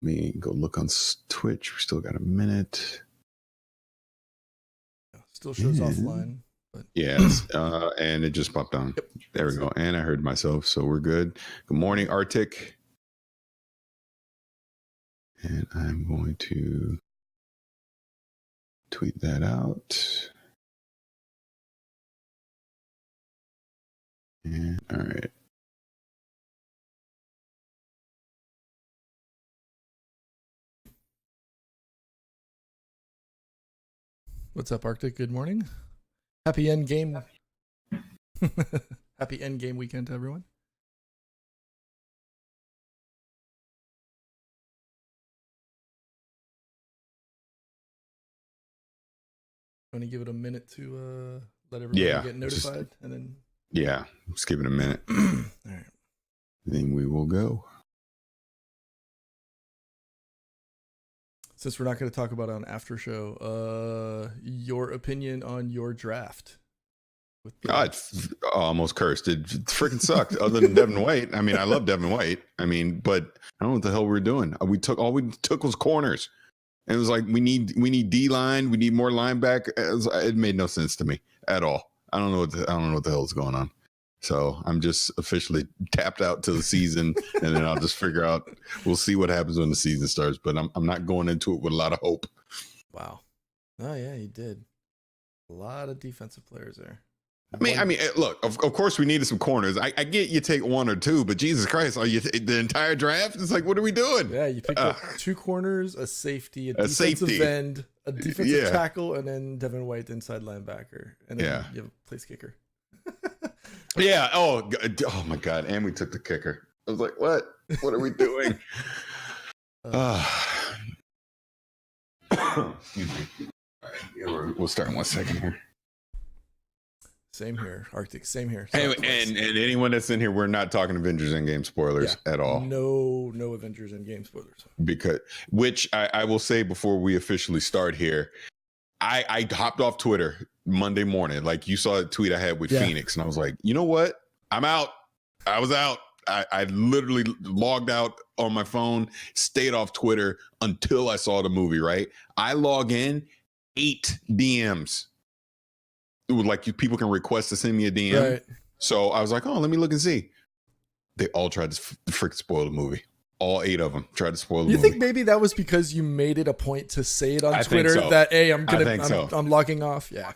me go look on Twitch. We still got a minute. Still shows offline. But... Yes, and it just popped on. Yep. There we go. And I heard myself, so we're good. Good morning, Arctic. And I'm going to tweet that out. And all right. What's up, Arctic? Good morning. Happy end game. Happy end game weekend to everyone. Want to give it a minute to let everyone get notified, and then let's give it a minute. All right. Then we will go. Since we're not going to talk about it on after show, your opinion on your draft? It's almost cursed. It freaking sucked. Other than Devin White, I mean, I love Devin White. I mean, but I don't know what the hell we were doing. We took was corners, and it was like we need D-line, we need more linebacker. It made no sense to me at all. I don't know what the hell is going on. So I'm just officially tapped out to the season, and then I'll just figure out. We'll see what happens when the season starts. But I'm not going into it with a lot of hope. Wow. Oh yeah, you did. A lot of defensive players there. I mean, look. Of course, we needed some corners. I get you take one or two, but Jesus Christ, are you the entire draft? It's like, what are we doing? Yeah, you picked up 2 corners, a safety, a defensive end, a defensive tackle, and then Devin White, inside linebacker, and then you have a place kicker. Yeah. Oh my God. And we took the kicker. I was like, what? What are we doing? Excuse me. All right, we'll start in 1 second here. Same here, Arctic. Same here. Anyway, and anyone that's in here, we're not talking Avengers Endgame spoilers at all. No Avengers Endgame spoilers. Because, which I will say before we officially start here, I hopped off Twitter Monday morning. Like, you saw a tweet I had with Phoenix, and I was like, you know what? I'm out. I was out. I literally logged out on my phone, stayed off Twitter until I saw the movie, right? I log in, 8 DMs. It was like people can request to send me a DM. Right. So I was like, oh, let me look and see. They all tried to freaking spoil the movie. All 8 of them tried to spoil the movie. You think maybe that was because you made it a point to say it on Twitter that, hey, I'm logging off? Yeah.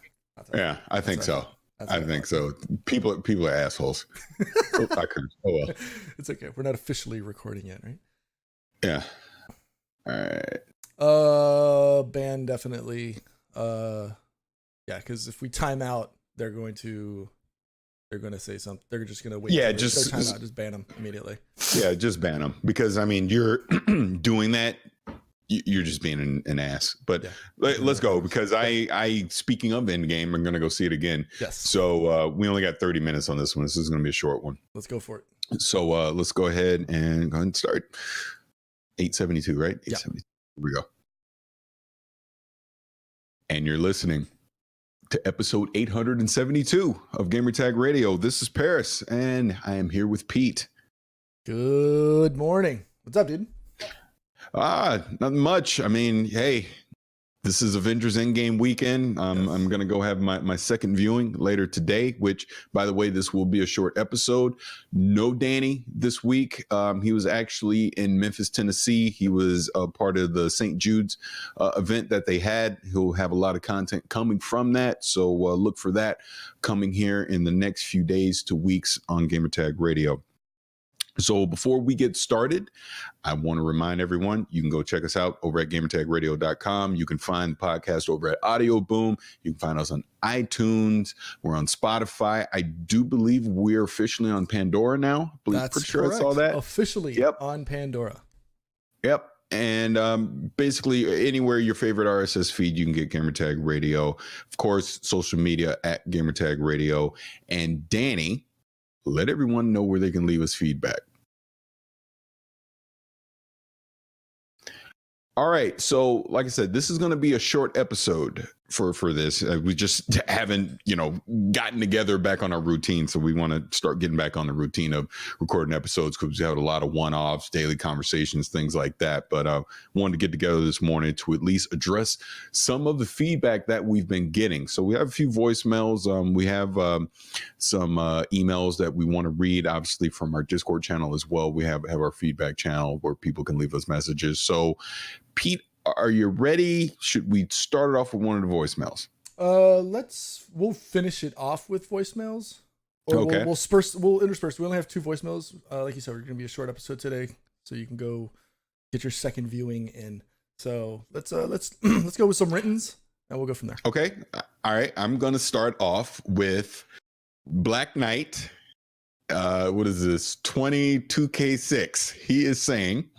Yeah, I think so. I think so. People are assholes. I couldn't. Oh well. It's okay. We're not officially recording yet, right? Yeah. All right. Ban definitely. Yeah, because if we time out, they're going to say something. They're just going to wait. Yeah, just time out. Just ban them immediately. Yeah, just ban them, because I mean, you're doing that. You're just being an ass. But let's go, because I speaking of Endgame, I'm going to go see it again. Yes. So we only got 30 minutes on this one. This is going to be a short one. Let's go for it. So let's go ahead and start. 872, right? 872. Here we go. And you're listening to episode 872 of Gamertag Radio. This is Parris, and I am here with Pete. Good morning. What's up, dude? Nothing much. I mean, hey, this is Avengers Endgame weekend. I'm going to go have my second viewing later today, which, by the way, this will be a short episode. No Danny this week. He was actually in Memphis, Tennessee. He was a part of the St. Jude's event that they had. He'll have a lot of content coming from that. So look for that coming here in the next few days to weeks on Gamertag Radio. So before we get started, I want to remind everyone, you can go check us out over at GamertagRadio.com. You can find the podcast over at Audio Boom. You can find us on iTunes. We're on Spotify. I do believe we're officially on Pandora now. That's pretty sure I saw that. Officially on Pandora. Yep. And basically anywhere your favorite RSS feed, you can get Gamertag Radio. Of course, social media at Gamertag Radio. And Danny, let everyone know where they can leave us feedback. All right. So, like I said, this is going to be a short episode for this. We just haven't, gotten together back on our routine. So we want to start getting back on the routine of recording episodes because we have a lot of one-offs, daily conversations, things like that. But wanted to get together this morning to at least address some of the feedback that we've been getting. So we have a few voicemails. We have some emails that we want to read, obviously, from our Discord channel as well. We have our feedback channel where people can leave us messages. So, Pete, are you ready? Should we start it off with one of the voicemails? We'll finish it off with voicemails. Or okay. We'll intersperse. We only have 2 voicemails. Like you said, we're going to be a short episode today, so you can go get your second viewing in. So let's go with some writtens, and we'll go from there. Okay. All right. I'm going to start off with Black Knight. What is this? 22K6. He is saying,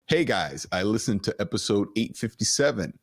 "Hey guys, I listened to episode 857,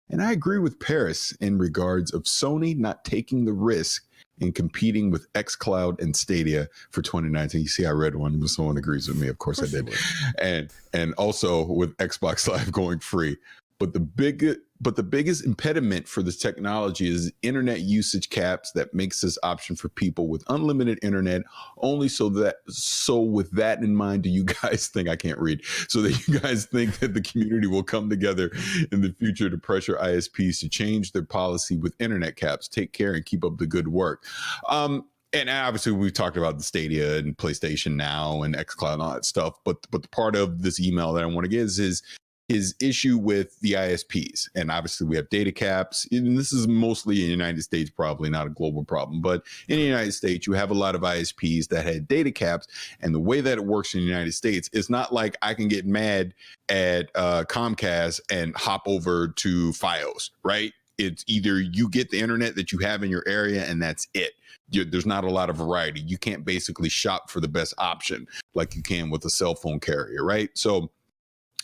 and I agree with Parris in regards of Sony not taking the risk in competing with xCloud and Stadia for 2019. You see, I read one when someone agrees with me. Of course I did. And also with Xbox Live going free. But the biggest impediment for this technology is internet usage caps that makes this option for people with unlimited internet only so with that in mind, do you guys think," I can't read, "so that you guys think that the community will come together in the future to pressure ISPs to change their policy with internet caps? Take care and keep up the good work." And obviously we've talked about the Stadia and PlayStation Now and xCloud and all that stuff. But the part of this email that I want to get is his issue with the ISPs. And obviously we have data caps, and this is mostly in the United States, probably not a global problem, but in the United States, you have a lot of ISPs that had data caps. And the way that it works in the United States, it's not like I can get mad at Comcast and hop over to Fios, right? It's either you get the internet that you have in your area and that's it. There's not a lot of variety. You can't basically shop for the best option like you can with a cell phone carrier, right? So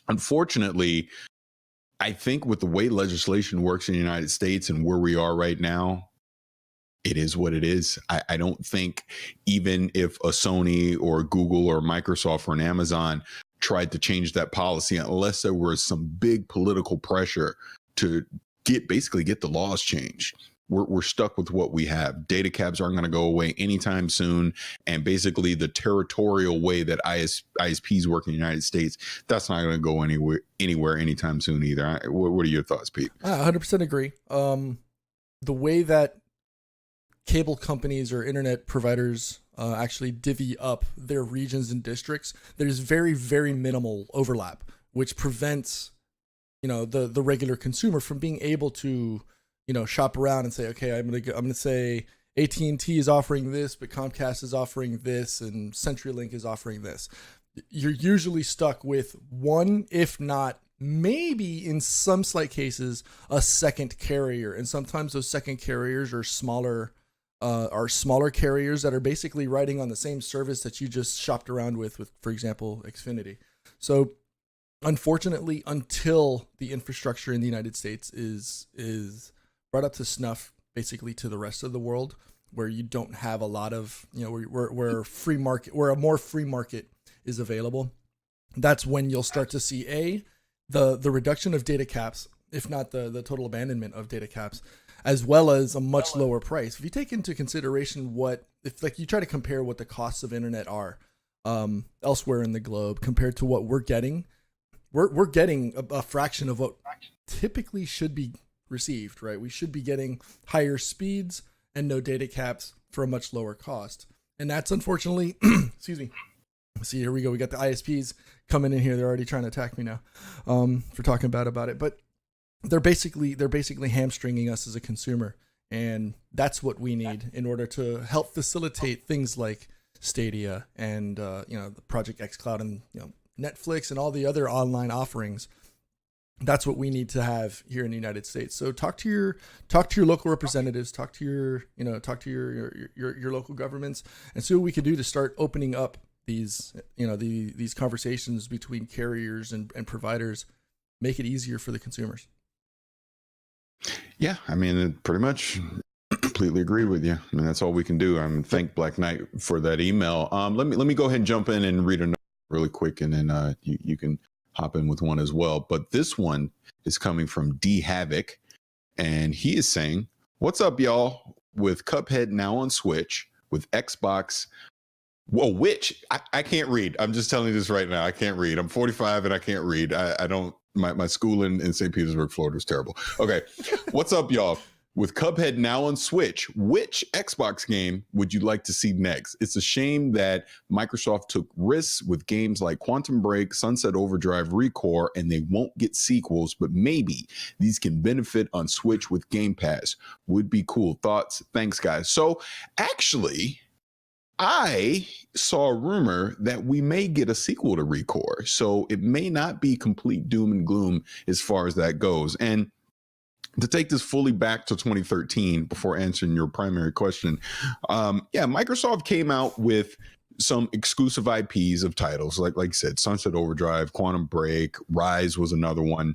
unfortunately, I think with the way legislation works in the United States and where we are right now, it is what it is. I don't think even if a Sony or Google or Microsoft or an Amazon tried to change that policy, unless there was some big political pressure to get the laws changed. We're stuck with what we have. Data caps aren't going to go away anytime soon. And basically the territorial way that ISPs work in the United States, that's not going to go anywhere anytime soon either. What are your thoughts, Pete? I 100% agree. The way that cable companies or internet providers actually divvy up their regions and districts, there's very, very minimal overlap, which prevents, the regular consumer from being able to, shop around and say, okay, I'm gonna say AT&T is offering this, but Comcast is offering this, and CenturyLink is offering this. You're usually stuck with one, if not maybe in some slight cases, a second carrier. And sometimes those second carriers are smaller carriers that are basically riding on the same service that you just shopped around with, for example, Xfinity. So unfortunately, until the infrastructure in the United States is brought up to snuff, basically to the rest of the world, where you don't have a lot of, where a more free market is available, that's when you'll start to see the reduction of data caps, if not the total abandonment of data caps, as well as a much lower price. If you take into consideration if you try to compare what the costs of internet are elsewhere in the globe compared to what we're getting, we're getting a fraction of what typically should be received, right? We should be getting higher speeds and no data caps for a much lower cost. And that's unfortunately, excuse me. See, here we go. We got the ISPs coming in here. They're already trying to attack me now for talking bad about it. But they're basically hamstringing us as a consumer. And that's what we need in order to help facilitate things like Stadia and the Project xCloud and Netflix and all the other online offerings. That's what we need to have here in the United States. So talk to your local representatives, talk to your local governments, and see what we can do to start opening up these these conversations between carriers and providers. Make it easier for the consumers. Yeah, I mean, pretty much completely agree with you. I mean, that's all we can do. Thank Black Knight for that email. Let me go ahead and jump in and read another really quick, and then you can hop in with one as well. But this one is coming from D Havoc, and he is saying, "What's up, y'all? With Cuphead now on Switch, with Xbox." Well, which I can't read. I'm just telling you this right now. I can't read. I'm 45 and I can't read. I don't. My school in St. Petersburg, Florida, is terrible. Okay, what's up, y'all? With Cuphead now on Switch, which Xbox game would you like to see next? It's a shame that Microsoft took risks with games like Quantum Break, Sunset Overdrive, ReCore, and they won't get sequels, but maybe these can benefit on Switch with Game Pass. Would be cool. Thoughts? Thanks, guys. So actually, I saw a rumor that we may get a sequel to ReCore. So it may not be complete doom and gloom as far as that goes. And to take this fully back to 2013 before answering your primary question, Microsoft came out with some exclusive IPs of titles, like you said, Sunset Overdrive, Quantum Break, Rise was another one.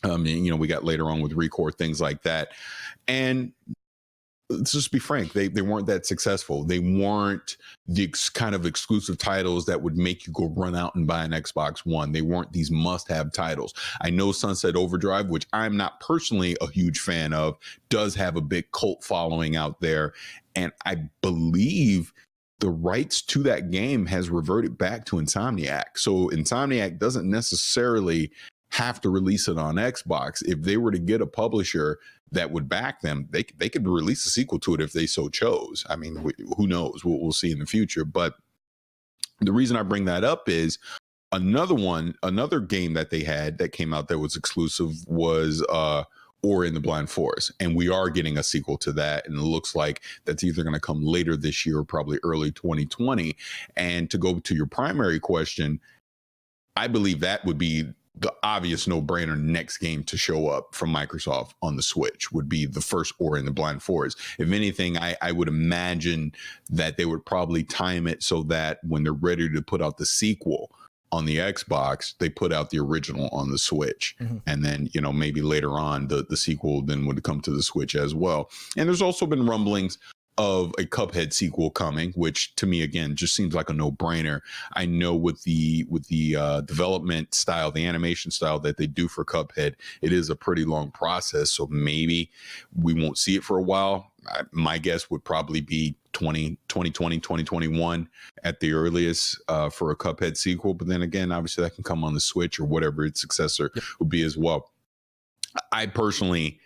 We got later on with ReCore, things like that. And let's just be frank, they weren't that successful. They weren't the kind of exclusive titles that would make you go run out and buy an Xbox One. They weren't these must-have titles. I know Sunset Overdrive, which I'm not personally a huge fan of, does have a big cult following out there. And I believe the rights to that game has reverted back to Insomniac. So Insomniac doesn't necessarily have to release it on Xbox. If they were to get a publisher that would back them, they could release a sequel to it if they so chose. I mean, who knows? We'll see in the future. But the reason I bring that up is another game that they had that came out that was exclusive was Ori and the Blind Forest. And we are getting a sequel to that. And it looks like that's either going to come later this year or probably early 2020. And to go to your primary question, I believe that would be the obvious no-brainer next game to show up from Microsoft on the Switch would be the first Ori and the Blind Forest. If anything, I would imagine that they would probably time it so that when they're ready to put out the sequel on the Xbox, they put out the original on the Switch. Mm-hmm. And then, maybe later on the sequel then would come to the Switch as well. And there's also been rumblings of a Cuphead sequel coming, which to me, again, just seems like a no-brainer. I know with the development style, the animation style that they do for Cuphead, it is a pretty long process. So maybe we won't see it for a while. My guess would probably be 2020, 2021 at the earliest for a Cuphead sequel. But then again, obviously that can come on the Switch or whatever its successor would be as well. I personally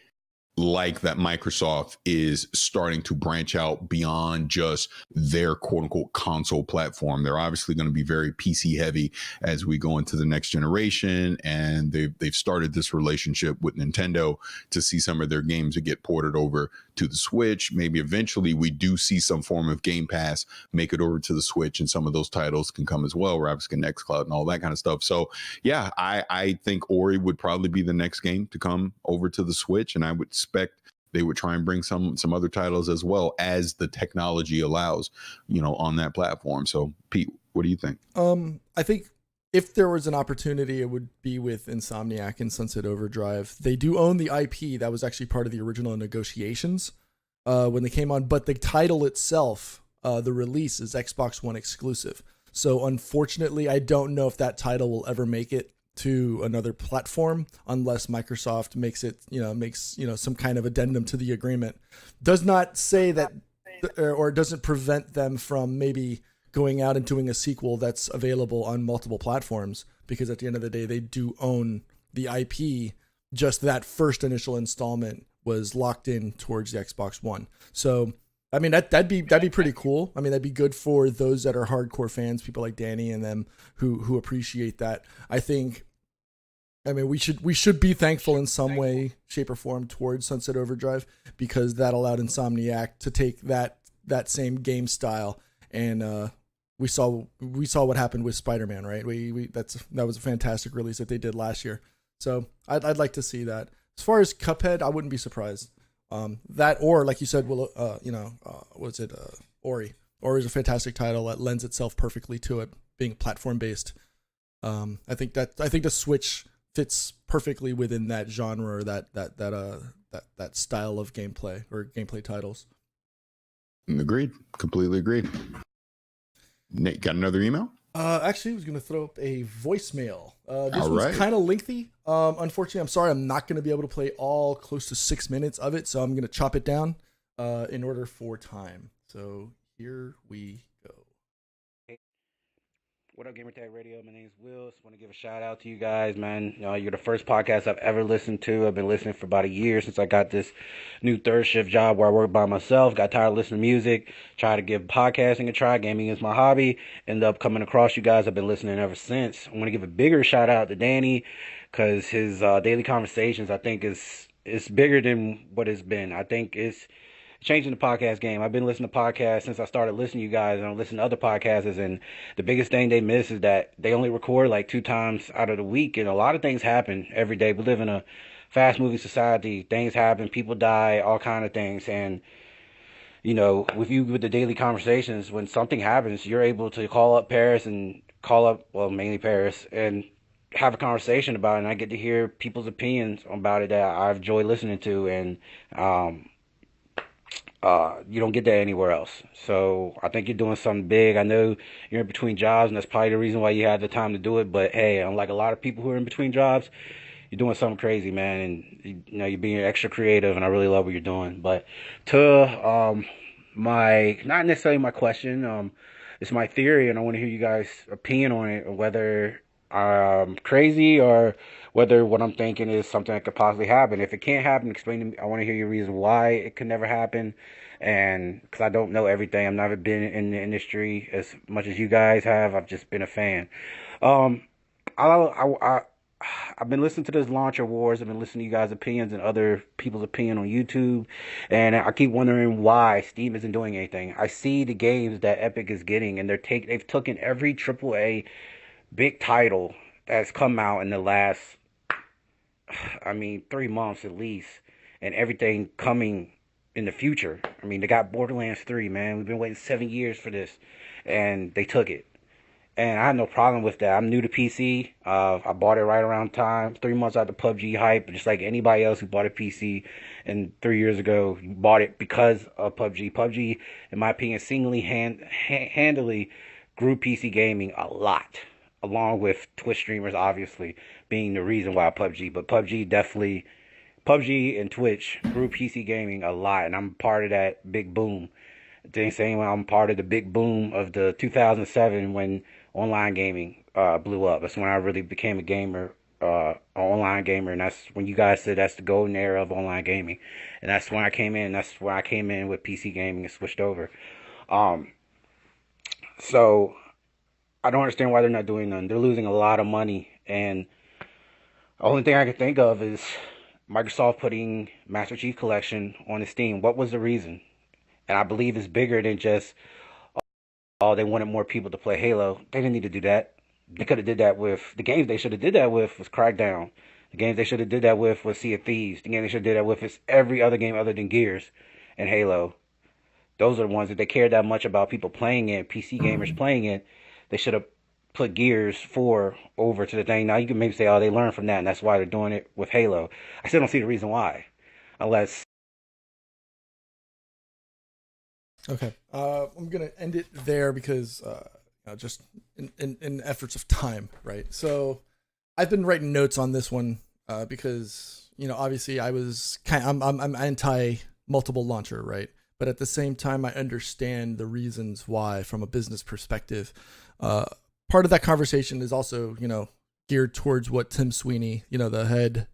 like that Microsoft is starting to branch out beyond just their quote unquote console platform. They're obviously going to be very PC heavy as we go into the next generation. And they've started this relationship with Nintendo to see some of their games that get ported over to the Switch. Maybe eventually we do see some form of Game Pass make it over to the Switch, and some of those titles can come as well, obviously xCloud and all that kind of stuff. So yeah, I think Ori would probably be the next game to come over to the Switch, and I would expect they would try and bring some other titles as well as the technology allows, on that platform. So Pete, what do you think? I think if there was an opportunity, it would be with Insomniac and Sunset Overdrive. They do own the IP that was actually part of the original negotiations when they came on, but the title itself, the release, is Xbox One exclusive. So unfortunately, I don't know if that title will ever make it to another platform unless Microsoft makes some kind of addendum to the agreement. Does not say that, or doesn't prevent them from maybe going out and doing a sequel that's available on multiple platforms, because at the end of the day, they do own the IP. Just that first initial installment was locked in towards the Xbox One. So, I mean, that'd be pretty cool. I mean, that'd be good for those that are hardcore fans, people like Danny and them who appreciate that. I mean, we should be thankful in some way, shape, or form towards Sunset Overdrive, because that allowed Insomniac to take that same game style, and we saw what happened with Spider-Man, right? That was a fantastic release that they did last year. So I'd like to see that. As far as Cuphead, I wouldn't be surprised. That, or like you said, Ori. Ori is a fantastic title that lends itself perfectly to it being platform based. I think the Switch fits perfectly within that genre, or that style of gameplay or gameplay titles. Agreed. Completely agreed. Nate, got another email? Actually, I was going to throw up a voicemail. This All one's right. kind of lengthy. Unfortunately, I'm sorry, I'm not going to be able to play all close to 6 minutes of it, so I'm going to chop it down in order for time. So here we go. What up, Gamertag Radio? My name is Will. Just want to give a shout out to you guys, man. You're the first podcast I've ever listened to. I've been listening for about a year since I got this new third shift job where I work by myself. Got tired of listening to music. Tried to give podcasting a try. Gaming is my hobby. Ended up coming across you guys. I've been listening ever since. I want to give a bigger shout out to Danny because his daily conversations, I think, is bigger than what it's been. I think it's changing the podcast game. I've been listening to podcasts since I started listening to you guys, and I listen to other podcasts, and the biggest thing they miss is that they only record like 2 times out of the week, and a lot of things happen every day. We live in a fast-moving society. Things happen, people die, all kind of things, and with the daily conversations, when something happens, you're able to call up Parris and mainly Parris, and have a conversation about it, and I get to hear people's opinions about it that I enjoy listening to, and you don't get that anywhere else. So I think you're doing something big. I know you're in between jobs, and that's probably the reason why you had the time to do it. But hey, unlike a lot of people who are in between jobs, you're doing something crazy, man. And you're being extra creative, and I really love what you're doing. But to my not necessarily my question, it's my theory, and I want to hear you guys' opinion on it, whether I'm crazy or whether what I'm thinking is something that could possibly happen. If it can't happen, explain to me. I want to hear your reason why it could never happen. And because I don't know everything, I've never been in the industry as much as you guys have. I've just been a fan. Um, I've been listening to this launcher wars. I've been listening to you guys' opinions and other people's opinion on YouTube, and I keep wondering why Steam isn't doing anything. I see the games that Epic is getting, and they've taken every AAA big title that's come out in the last, 3 months at least, and everything coming in the future. They got Borderlands 3, man. We've been waiting 7 years for this, and they took it. And I have no problem with that. I'm new to PC. I bought it right around time, 3 months after PUBG hype, just like anybody else who bought a PC and 3 years ago bought it because of PUBG. PUBG, in my opinion, handily grew PC gaming a lot, along with Twitch streamers, obviously, being the reason why PUBG. But PUBG and Twitch grew PC gaming a lot, and I'm part of that big boom. The same way I'm part of the big boom of the 2007 when online gaming blew up. That's when I really became a gamer, an online gamer, and that's when you guys said that's the golden era of online gaming. And that's when I came in. That's where I came in with PC gaming and switched over. So I don't understand why they're not doing nothing. They're losing a lot of money, and the only thing I can think of is Microsoft putting Master Chief Collection on the Steam. What was the reason? And I believe it's bigger than just, oh, they wanted more people to play Halo. They didn't need to do that. They could have did that with, the games they should have did that with was Crackdown. The games they should have did that with was Sea of Thieves. The game they should have did that with is every other game other than Gears and Halo. Those are the ones that they cared that much about people playing it, PC gamers playing it. They should have put Gears 4 over to the thing. Now you can maybe say, oh, they learned from that, and that's why they're doing it with Halo. I still don't see the reason why, unless. Okay. I'm going to end it there because just in efforts of time, right? So I've been writing notes on this one because, obviously I'm anti multiple launcher, right? But at the same time, I understand the reasons why from a business perspective. Part of that conversation is also, geared towards what Tim Sweeney, the head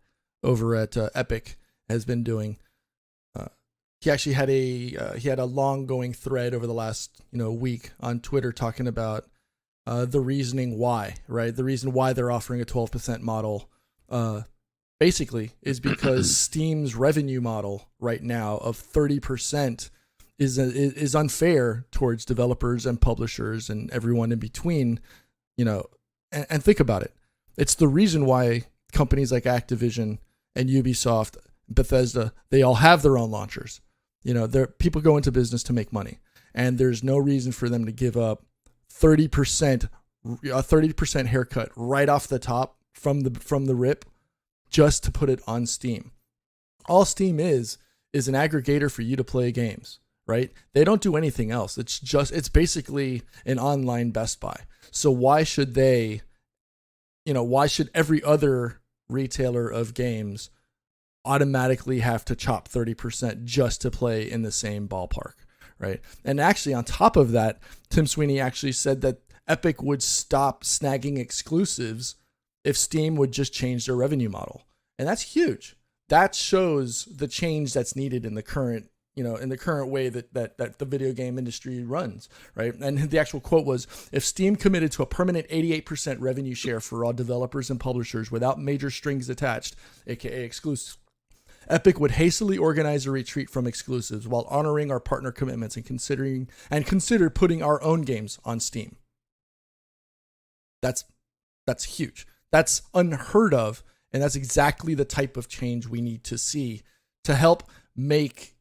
over at Epic, has been doing. He actually had a long going thread over the last week on Twitter talking about the reasoning why, right? The reason why they're offering a 12% model, basically, is because Steam's revenue model right now of 30% is unfair towards developers and publishers and everyone in between, and think about it. It's the reason why companies like Activision and Ubisoft, Bethesda, they all have their own launchers. People go into business to make money, and there's no reason for them to give up 30% haircut right off the top from the rip just to put it on Steam. All Steam is an aggregator for you to play games, right? They don't do anything else. It's basically an online Best Buy. So why should why should every other retailer of games automatically have to chop 30% just to play in the same ballpark, right? And actually, on top of that, Tim Sweeney actually said that Epic would stop snagging exclusives if Steam would just change their revenue model. And that's huge. That shows the change that's needed in the current way that the video game industry runs, right? And the actual quote was, if Steam committed to a permanent 88% revenue share for all developers and publishers without major strings attached, aka exclusive, Epic would hastily organize a retreat from exclusives while honoring our partner commitments and consider putting our own games on Steam. That's huge. That's unheard of, and that's exactly the type of change we need to see to help make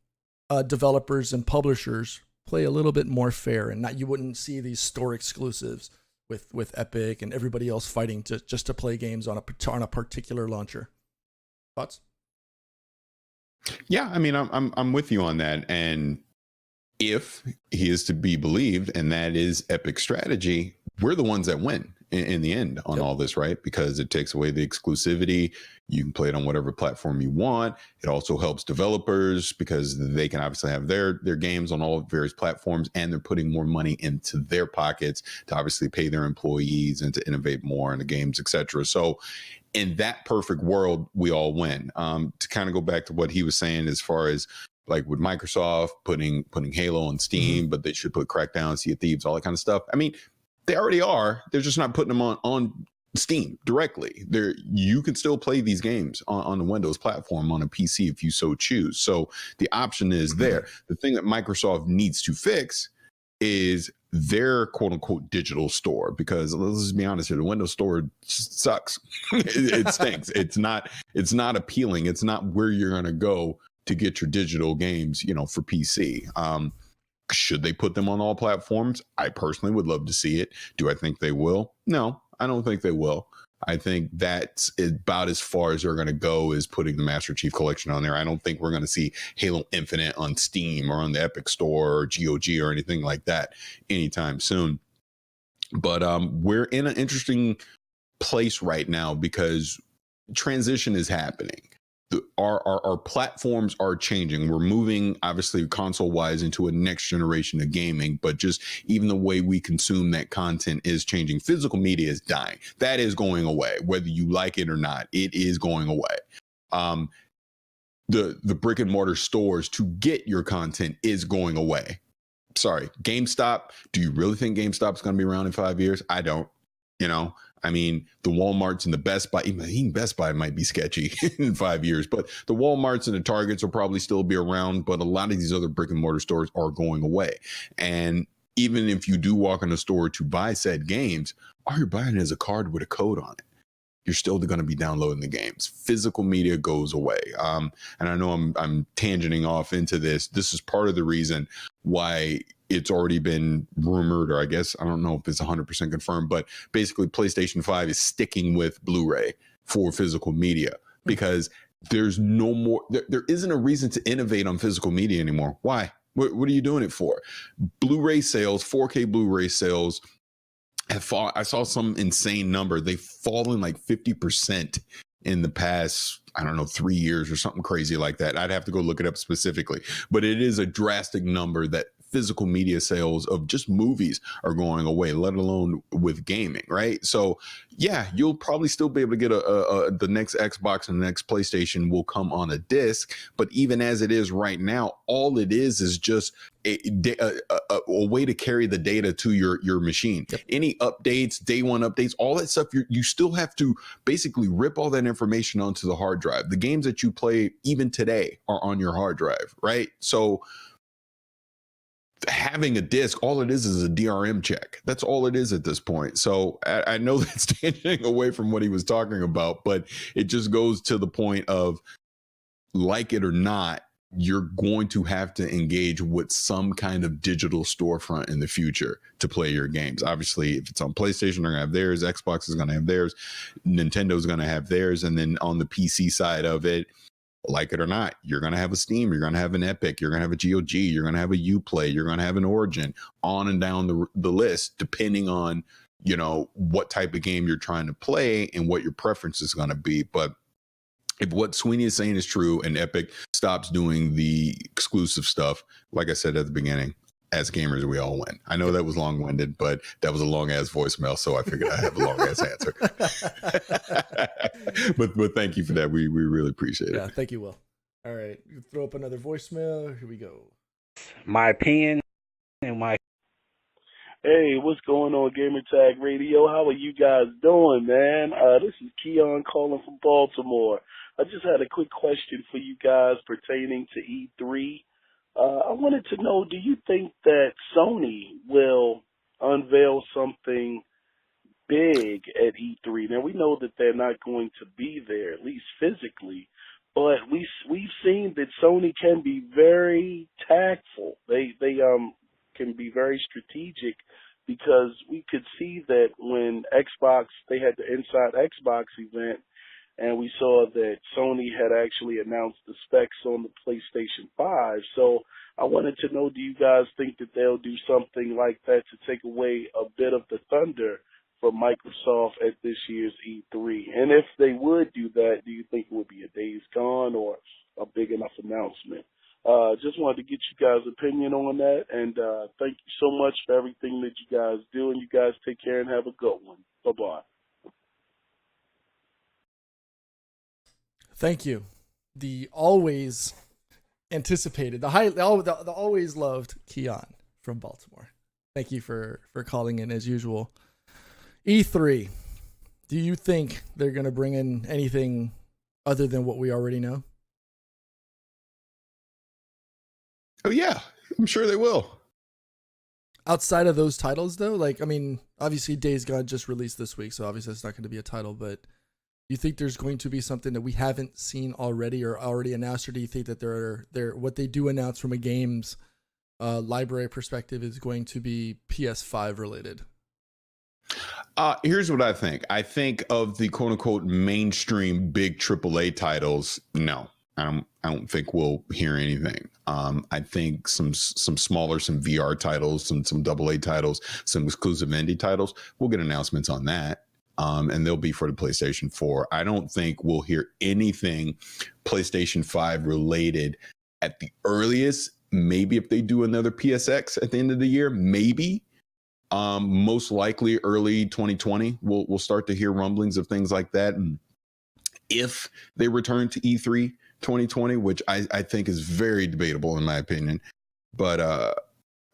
developers and publishers play a little bit more fair, and you wouldn't see these store exclusives with Epic and everybody else fighting just to play games on a particular launcher. Thoughts? Yeah, I mean, I'm with you on that. And if he is to be believed, and that is Epic's strategy, we're the ones that win in the end on all this, right? Because it takes away the exclusivity. You can play it on whatever platform you want. It also helps developers because they can obviously have their games on all various platforms, and they're putting more money into their pockets to obviously pay their employees and to innovate more in the games, etc. So in that perfect world, we all win. To kind of go back to what he was saying as far as like with Microsoft putting Halo on Steam, but they should put Crackdown, Sea of Thieves, all that kind of stuff. I mean, they already are. They're just not putting them on Steam directly. You can still play these games on the Windows platform on a PC if you so choose. So the option is there. The thing that Microsoft needs to fix is their quote unquote digital store, because let's just be honest here, the Windows store sucks. It stinks. It's not appealing. It's not where you're going to go to get your digital games, for PC. Should they put them on all platforms? I personally would love to see it. Do I think they will? No, I don't think they will. I think that's about as far as they're going to go, is putting the Master Chief Collection on there. I don't think we're going to see Halo Infinite on Steam or on the Epic Store or GOG or anything like that anytime soon. But we're in an interesting place right now because transition is happening. Our platforms are changing. We're moving, obviously, console-wise into a next generation of gaming, but just even the way we consume that content is changing. Physical media is dying. That is going away. Whether you like it or not, it is going away. The brick and mortar stores to get your content is going away. Sorry, GameStop. Do you really think GameStop's going to be around in 5 years? I don't. I mean, the Walmarts and the Best Buy, even Best Buy might be sketchy in 5 years, but the Walmarts and the Targets will probably still be around. But a lot of these other brick and mortar stores are going away. And even if you do walk in a store to buy said games, all you're buying is a card with a code on it. You're still going to be downloading the games. Physical media goes away. And I know I'm tangenting off into this. This is part of the reason why it's already been rumored, or I guess, I don't know if it's 100% confirmed, but basically PlayStation 5 is sticking with Blu-ray for physical media because there's no more, there isn't a reason to innovate on physical media anymore. Why? What are you doing it for? Blu-ray sales, 4K Blu-ray sales have fallen. I saw some insane number. They've fallen like 50% in the past, 3 years or something crazy like that. I'd have to go look it up specifically, but it is a drastic number that physical media sales of just movies are going away, let alone with gaming, right? So yeah, you'll probably still be able to get the next Xbox and the next PlayStation will come on a disc, but even as it is right now, all it is just a way to carry the data to your machine. Yep. Any updates, day one updates, all that stuff, you still have to basically rip all that information onto the hard drive. The games that you play even today are on your hard drive, right? So having a disc, all it is a DRM check. That's all it is at this point. So I know that's tangent away from what he was talking about, but it just goes to the point of, like it or not, you're going to have to engage with some kind of digital storefront in the future to play your games. Obviously, if it's on PlayStation, they're going to have theirs. Xbox is going to have theirs. Nintendo's going to have theirs. And then on the PC side of it, like it or not, you're going to have a Steam, you're going to have an Epic, you're going to have a GOG, you're going to have a Uplay, you're going to have an Origin, on and down the list, depending on, what type of game you're trying to play and what your preference is going to be. But if what Sweeney is saying is true and Epic stops doing the exclusive stuff, like I said at the beginning, as gamers, we all win. I know that was long-winded, but that was a long-ass voicemail, so I figured I'd have a long-ass answer. but thank you for that. We really appreciate it. Yeah, thank you, Will. All right, you throw up another voicemail. Here we go. My opinion and my... Hey, what's going on, Gamertag Radio? How are you guys doing, man? This is Keon calling from Baltimore. I just had a quick question for you guys pertaining to E3. I wanted to know, do you think that Sony will unveil something big at E3? Now, we know that they're not going to be there, at least physically, but we've seen that Sony can be very tactful. They can be very strategic, because we could see that when Xbox, they had the Inside Xbox event, and we saw that Sony had actually announced the specs on the PlayStation 5. So I wanted to know, do you guys think that they'll do something like that to take away a bit of the thunder from Microsoft at this year's E3? And if they would do that, do you think it would be a Days Gone or a big enough announcement? Just wanted to get you guys' opinion on that, and thank you so much for everything that you guys do, and you guys take care and have a good one. Bye-bye. Thank you. The always anticipated, the always loved Keon from Baltimore. Thank you for calling in as usual. E3, do you think they're going to bring in anything other than what we already know? Oh, yeah, I'm sure they will. Outside of those titles, though, obviously Days Gone just released this week, so obviously it's not going to be a title, but do you think there's going to be something that we haven't seen already or already announced, or do you think that they're what they do announce from a games library perspective is going to be PS5 related? Here's what I think. I think of the quote unquote mainstream big AAA titles. No, I don't think we'll hear anything. I think some smaller, some VR titles, some AA titles, some exclusive indie titles, we'll get announcements on that. And they'll be for the PlayStation 4. I don't think we'll hear anything PlayStation 5 related at the earliest. Maybe if they do another PSX at the end of the year, maybe. Most likely early 2020, we'll start to hear rumblings of things like that. And if they return to E3 2020, which I think is very debatable in my opinion, but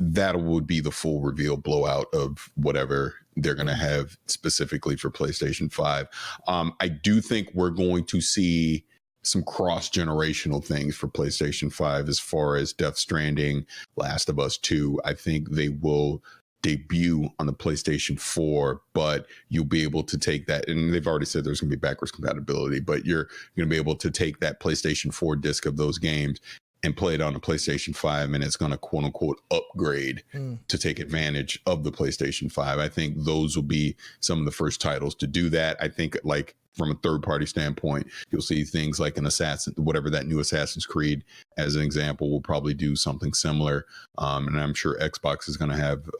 that would be the full reveal blowout of whatever they're going to have specifically for PlayStation 5. I do think we're going to see some cross-generational things for PlayStation 5 as far as Death Stranding, Last of Us 2. I think they will debut on the PlayStation 4, but you'll be able to take that, and they've already said there's going to be backwards compatibility, but you're going to be able to take that PlayStation 4 disc of those games and play it on a PlayStation 5, and it's going to quote unquote upgrade to take advantage of the PlayStation 5. I think those will be some of the first titles to do that. I think, like, from a third party standpoint, you'll see things like an whatever that new Assassin's Creed, as an example, will probably do something similar. And I'm sure Xbox is going to have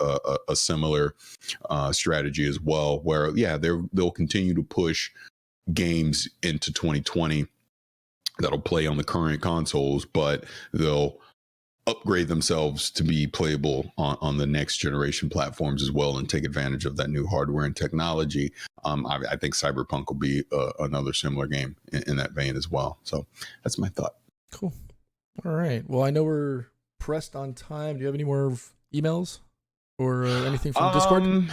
a similar strategy as well, where, yeah, they'll continue to push games into 2020 that'll play on the current consoles, but they'll upgrade themselves to be playable on the next generation platforms as well, and take advantage of that new hardware and technology. I think Cyberpunk will be another similar game in that vein as well. So that's my thought. Cool. All right. Well, I know we're pressed on time. Do you have any more emails or anything from Discord?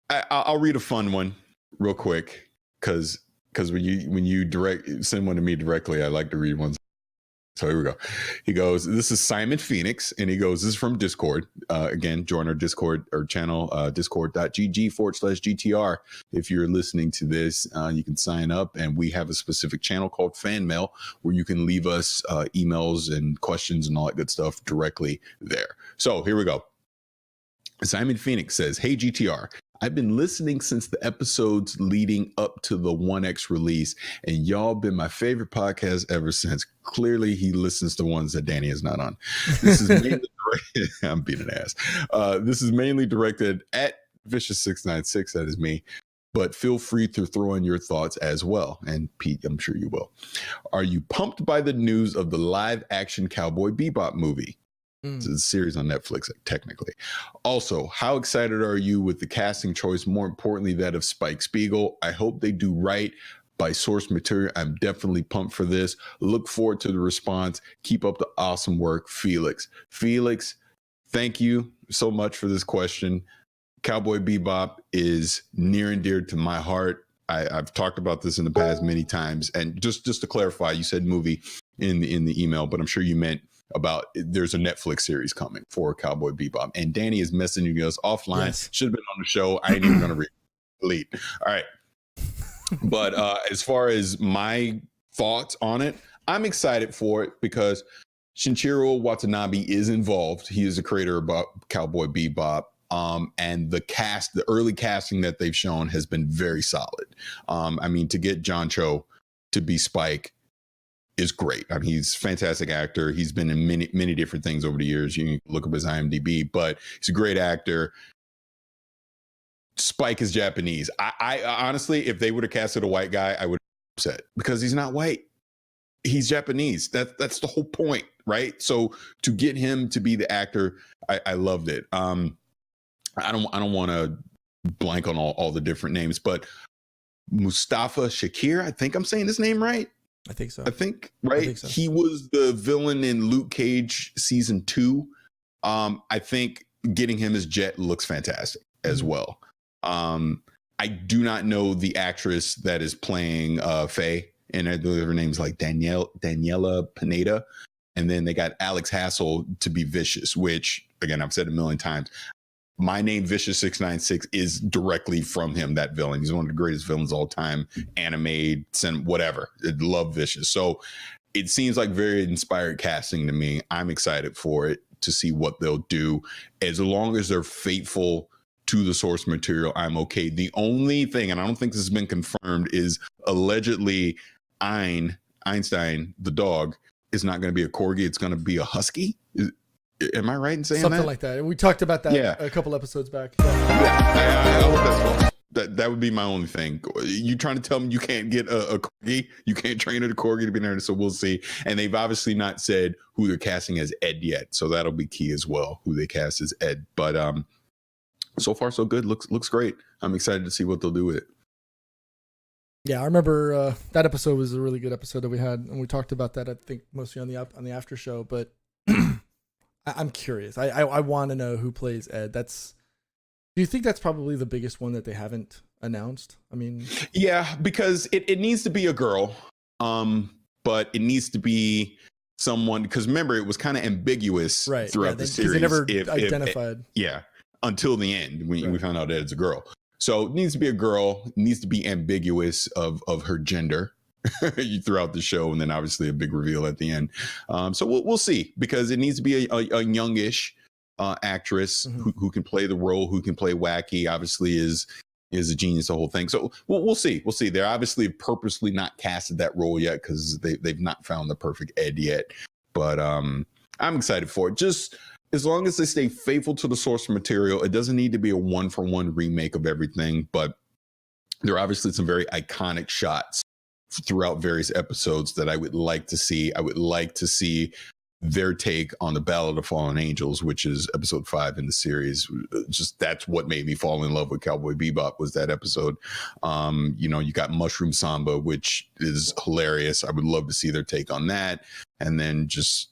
I'll read a fun one real quick, because when you send one to me directly, I like to read ones. So here we go. He goes, this is Simon Phoenix, and he goes, this is from Discord. Again, join our Discord or channel, discord.gg/GTR. If you're listening to this, you can sign up, and we have a specific channel called Fan Mail where you can leave us emails and questions and all that good stuff directly there. So here we go. Simon Phoenix says, hey, GTR, I've been listening since the episodes leading up to the 1X release, and y'all been my favorite podcast ever since. Clearly, he listens to ones that Danny is not on. This is mainly directed, I'm being an ass. This is mainly directed at Vicious696, that is me. But feel free to throw in your thoughts as well. And Pete, I'm sure you will. Are you pumped by the news of the live action Cowboy Bebop movie? It's a series on Netflix, technically. Also, how excited are you with the casting choice? More importantly, that of Spike Spiegel. I hope they do right by source material. I'm definitely pumped for this. Look forward to the response. Keep up the awesome work, Felix. Felix, thank you so much for this question. Cowboy Bebop is near and dear to my heart. I've talked about this in the past many times. And just to clarify, you said movie in the email, but I'm sure you meant about there's a Netflix series coming for Cowboy Bebop. And Danny is messaging us offline. Yes. Should have been on the show. I ain't even going to delete. All right. But as far as my thoughts on it, I'm excited for it because Shinichiro Watanabe is involved. He is the creator of Cowboy Bebop. And the early casting that they've shown has been very solid. I mean, to get John Cho to be Spike is great. I mean, he's a fantastic actor. He's been in many different things over the years. You can look up his IMDb, but he's a great actor. Spike is Japanese. I honestly, if they would have casted a white guy, I would be upset because he's not white. He's Japanese. That's the whole point, right? So to get him to be the actor, I loved it. I don't want to blank on all the different names, but Mustafa Shakir, I think I'm saying his name right. I think so. I think so. He was the villain in Luke Cage season 2. I think getting him as Jet looks fantastic as well. I do not know the actress that is playing Faye, and I believe her name's like Daniela Pineda. And then they got Alex Hassel to be Vicious, which again, I've said a million times. My name, Vicious696, is directly from him, that villain. He's one of the greatest villains of all time, anime, whatever. I love Vicious. So it seems like very inspired casting to me. I'm excited for it to see what they'll do. As long as they're faithful to the source material, I'm okay. The only thing, and I don't think this has been confirmed, is allegedly Einstein, the dog, is not going to be a corgi. It's going to be a husky. Am I right in saying something that? like that? We talked about that a couple episodes back. I hope that's false. That would be my only thing. You trying to tell me you can't get a corgi? You can't train a corgi to be there? So we'll see. And they've obviously not said who they're casting as Ed yet. So that'll be key as well, who they cast as Ed. But so far so good. Looks great. I'm excited to see what they'll do with it. Yeah, I remember that episode was a really good episode that we had, and we talked about that, I think, mostly on the after show. But I'm curious. I want to know who plays Ed. Do you think that's probably the biggest one that they haven't announced? I mean, yeah, because it needs to be a girl, but it needs to be someone, because remember, it was kind of ambiguous throughout the series. They never identified. Until the end, when we found out that it's a girl. So it needs to be a girl. It needs to be ambiguous of her gender throughout the show, and then obviously a big reveal at the end. So we'll see, because it needs to be a youngish actress who can play the role, who can play wacky. Obviously, is a genius, the whole thing. So we'll see. We'll see. They're obviously purposely not casted that role yet because they've not found the perfect Ed yet. But I'm excited for it. Just as long as they stay faithful to the source material, it doesn't need to be a 1-for-1 remake of everything. But there are obviously some very iconic shots throughout various episodes that I would like to see. I would like to see their take on the Ballad of Fallen Angels, which is episode 5 in the series. Just that's what made me fall in love with Cowboy Bebop, was that episode. You got Mushroom Samba, which is hilarious. I would love to see their take on that. And then just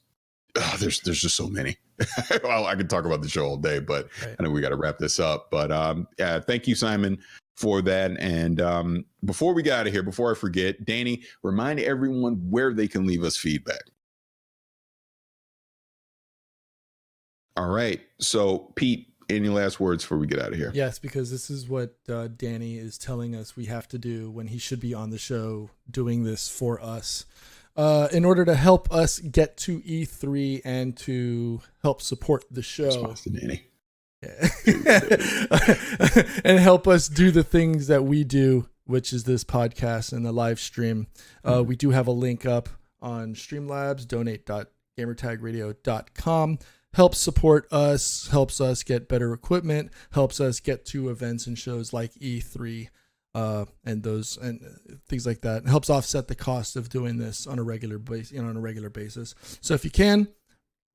there's just so many. Well, I could talk about the show all day, but I know we got to wrap this up. But thank you, Simon, for that. And before we get out of here, before I forget, Danny, remind everyone where they can leave us feedback. All right. So, Pete, any last words before we get out of here? Yes, because this is what Danny is telling us we have to do when he should be on the show doing this for us. In order to help us get to E3 and to help support the show. Danny. And help us do the things that we do, which is this podcast and the live stream. We do have a link up on Streamlabs, donate.gamertagradio.com. Helps support us, helps us get better equipment, helps us get to events and shows like E3 and those and things like that. It helps offset the cost of doing this on a regular basis. So if you can,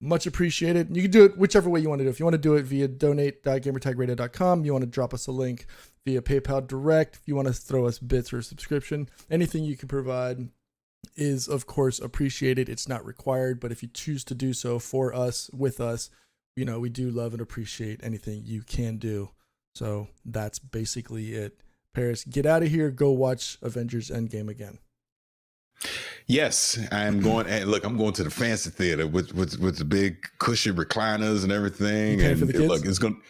much appreciated. You can do it whichever way you want to do it. If you want to do it via donate.gamertagradio.com, you want to drop us a link via PayPal Direct, if you want to throw us bits or a subscription, anything you can provide is of course appreciated. It's not required, but if you choose to do so for us, with us, we do love and appreciate anything you can do. So that's basically it. Parris, get out of here. Go watch Avengers Endgame again. Yes, I'm going. And look, I'm going to the fancy theater with the big cushy recliners and everything. You paying for the kids? Look, it's going.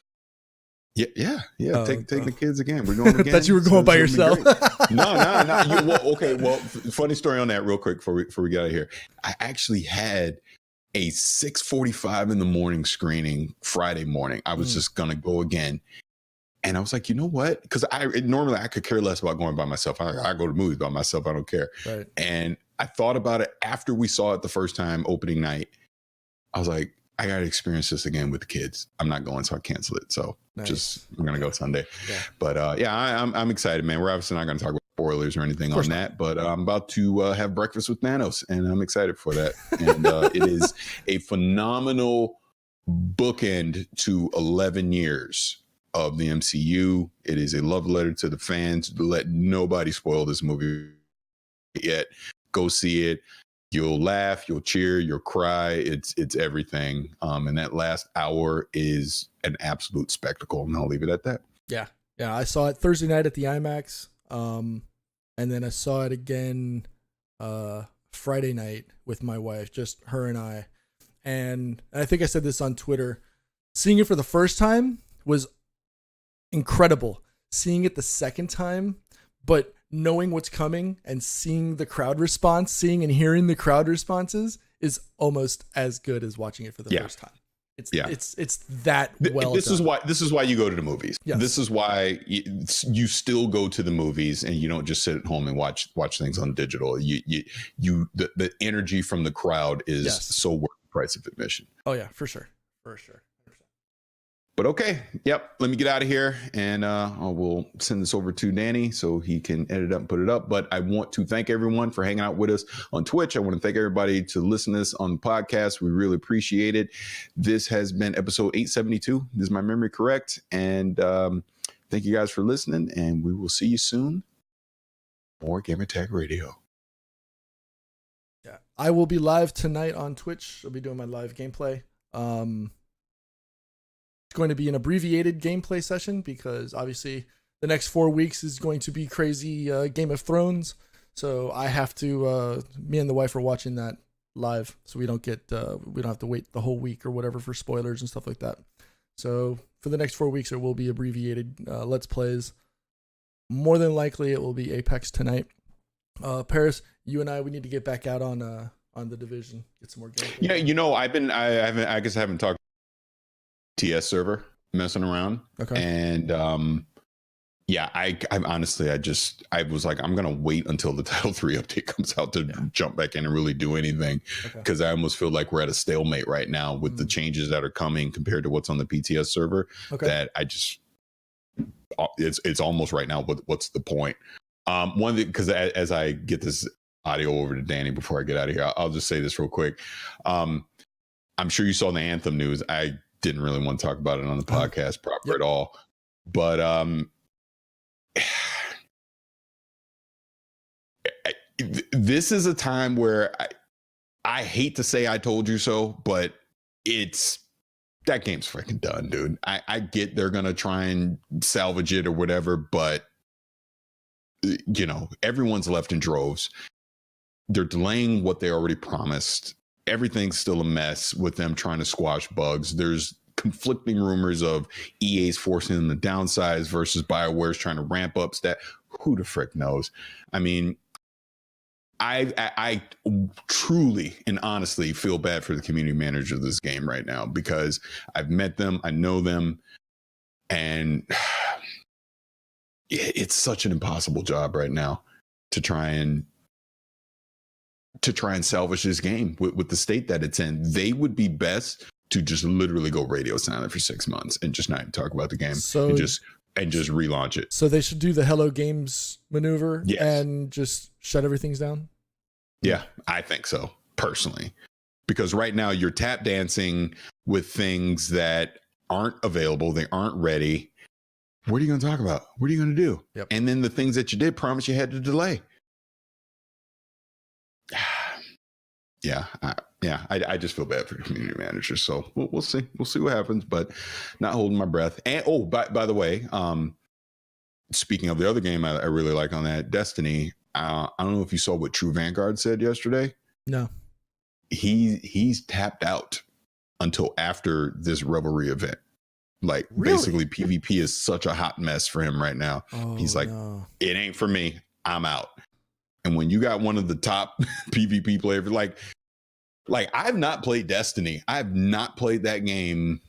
Yeah. Take the kids again. We're going again. Thought you were going by yourself. No. Well, funny story on that real quick before we get out of here. I actually had a 6:45 in the morning screening Friday morning. I was just going to go again. And I was like, you know what? Because normally I could care less about going by myself. I go to movies by myself. I don't care. Right. And I thought about it after we saw it the first time, opening night. I was like, I got to experience this again with the kids. I'm not going, so I canceled it. So we're going to go Sunday. Yeah. But I'm excited, man. We're obviously not going to talk about spoilers or anything on that, but I'm about to have breakfast with Thanos, and I'm excited for that. And it is a phenomenal bookend to 11 years of the MCU. It is a love letter to the fans. Let nobody spoil this movie yet. Go see it. You'll laugh, you'll cheer, you'll cry. It's everything. And that last hour is an absolute spectacle. And I'll leave it at that. Yeah. I saw it Thursday night at the IMAX. And then I saw it again Friday night with my wife, just her and I. And I think I said this on Twitter. Seeing it for the first time was incredible. Seeing it the second time, but knowing what's coming and seeing the crowd response, seeing and hearing the crowd responses is almost as good as watching it for the first time. It's that well this done. This is why you go to the movies. Yes. This is why you still go to the movies and you don't just sit at home and watch things on digital. The energy from the crowd is so worth the price of admission. Oh yeah, for sure. But okay, yep. Let me get out of here, and we'll send this over to Danny so he can edit it up and put it up. But I want to thank everyone for hanging out with us on Twitch. I want to thank everybody to listen to this on the podcast. We really appreciate it. This has been episode 872. Is my memory correct? And thank you guys for listening, and we will see you soon. More Gamertag Radio. Yeah, I will be live tonight on Twitch. I'll be doing my live gameplay. Going to be an abbreviated gameplay session because obviously the next 4 weeks is going to be crazy Game of Thrones. So I have to, me and the wife are watching that live so we don't have to wait the whole week or whatever for spoilers and stuff like that. So for the next 4 weeks, there will be abbreviated Let's Plays. More than likely it will be Apex tonight. Parris, you and we need to get back out on the Division, get some more gameplay. Yeah, I guess I haven't talked TS server messing around. Okay. And I honestly, I was like, I'm gonna wait until the Title 3 update comes out to jump back in and really do anything, because I almost feel like we're at a stalemate right now with the changes that are coming compared to what's on the PTS server. That I just it's almost right now. What's the point? One thing, because as I get this audio over to Danny before I get out of here, I'll just say this real quick. I'm sure you saw the Anthem news. I didn't really want to talk about it on the podcast proper at all, but this is a time where I hate to say I told you so, but that game's freaking done, dude. I get they're gonna try and salvage it or whatever, but everyone's left in droves. They're delaying what they already promised. Everything's still a mess with them trying to squash bugs. There's conflicting rumors of EA's forcing them to downsize versus BioWare's trying to ramp up stat. Who the frick knows? I mean, I truly and honestly feel bad for the community manager of this game right now, because I've met them. I know them. And it's such an impossible job right now to try and salvage this game with the state that it's in. They would be best to just literally go radio silent for 6 months and just not talk about the game, and just relaunch it. So they should do the Hello Games maneuver, yes, and just shut everything down. Yeah, I think so personally, because right now you're tap dancing with things that aren't available. They aren't ready. What are you going to talk about? What are you going to do? Yep. And then the things that you did promise you had to delay. I just feel bad for the community managers. So we'll see. We'll see what happens, but not holding my breath. And by the way, speaking of the other game I really like on that, Destiny, I don't know if you saw what True Vanguard said yesterday. No. He's tapped out until after this Revelry event. Like, really? Basically PvP is such a hot mess for him right now. He's like, It ain't for me. I'm out. And when you got one of the top PvP players, like I've not played Destiny. I've not played that game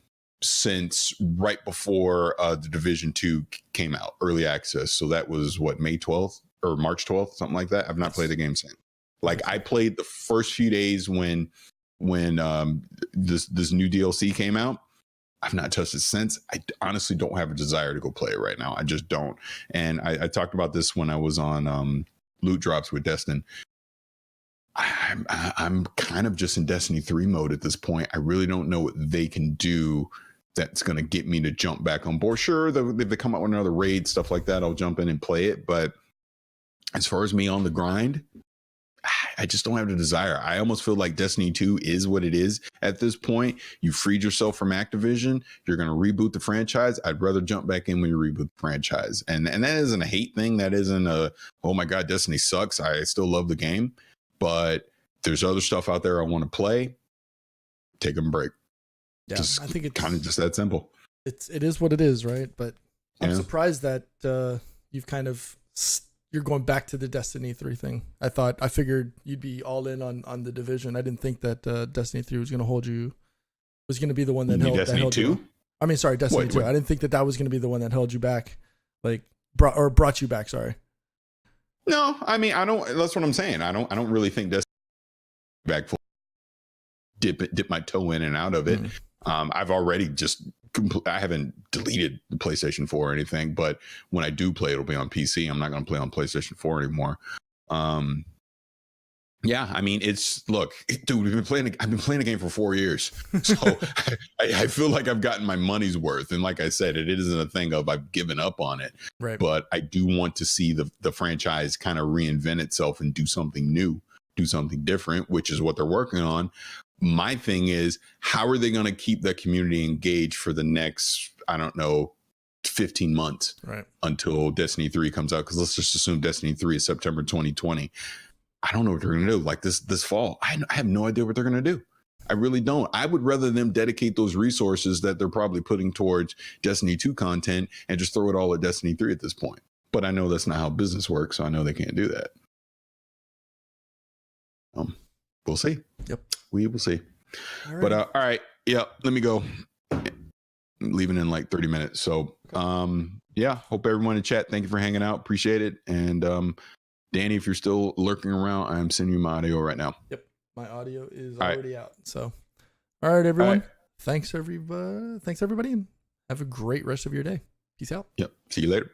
since right before the Division 2 came out, early access. So that was what, May 12th or March 12th, something like that. I've not played the game since. Like, I played the first few days when this new DLC came out. I've not touched it since. I honestly don't have a desire to go play it right now. I just don't. And I talked about this when I was on Loot Drops with Destin. I'm kind of just in Destiny 3 mode at this point. I really don't know what they can do that's going to get me to jump back on board. Sure, if they come out with another raid, stuff like that, I'll jump in and play it. But as far as me on the grind, I just don't have the desire. I almost feel like Destiny 2 is what it is at this point. You freed yourself from Activision. You're going to reboot the franchise. I'd rather jump back in when you reboot the franchise. And that isn't a hate thing. That isn't a, oh my God, Destiny sucks. I still love the game. But there's other stuff out there I want to play. Take a break. Yeah, I think it's kind of just that simple. It is what it is, right? But I'm surprised that you've kind of you're going back to the Destiny 3 thing. I figured you'd be all in on the Division. I didn't think that Destiny 3 was going to hold you. Was going to be the one that held Destiny 2? You. I mean, sorry, Destiny 2. I didn't think that was going to be the one that held you back, like brought you back. Sorry. No, I mean, I don't. That's what I'm saying. I don't really think Destiny back full. Dip my toe in and out of it. I've already I haven't deleted the PlayStation 4 or anything, but when I do play, it'll be on PC. I'm not going to play on PlayStation 4 anymore. Yeah, I mean, look, dude, I've been playing the game for 4 years. So I feel like I've gotten my money's worth. And like I said, it isn't a thing of I've given up on it. Right. But I do want to see the franchise kind of reinvent itself and do something new, do something different, which is what they're working on. My thing is, how are they going to keep that community engaged for the next, I don't know, 15 months until Destiny 3 comes out? Because let's just assume Destiny 3 is September 2020. I don't know what they're going to do like this fall. I have no idea what they're going to do. I really don't. I would rather them dedicate those resources that they're probably putting towards Destiny 2 content and just throw it all at Destiny 3 at this point. But I know that's not how business works, so I know they can't do that. We'll see. Yep. We will see. All right. But all right. Yeah. Let me go. I'm leaving in like 30 minutes. So yeah. Hope everyone in chat. Thank you for hanging out. Appreciate it. And Danny, if you're still lurking around, I'm sending you my audio right now. Yep. My audio is already out. So all right, everyone. All right. Thanks everybody. And have a great rest of your day. Peace out. Yep. See you later.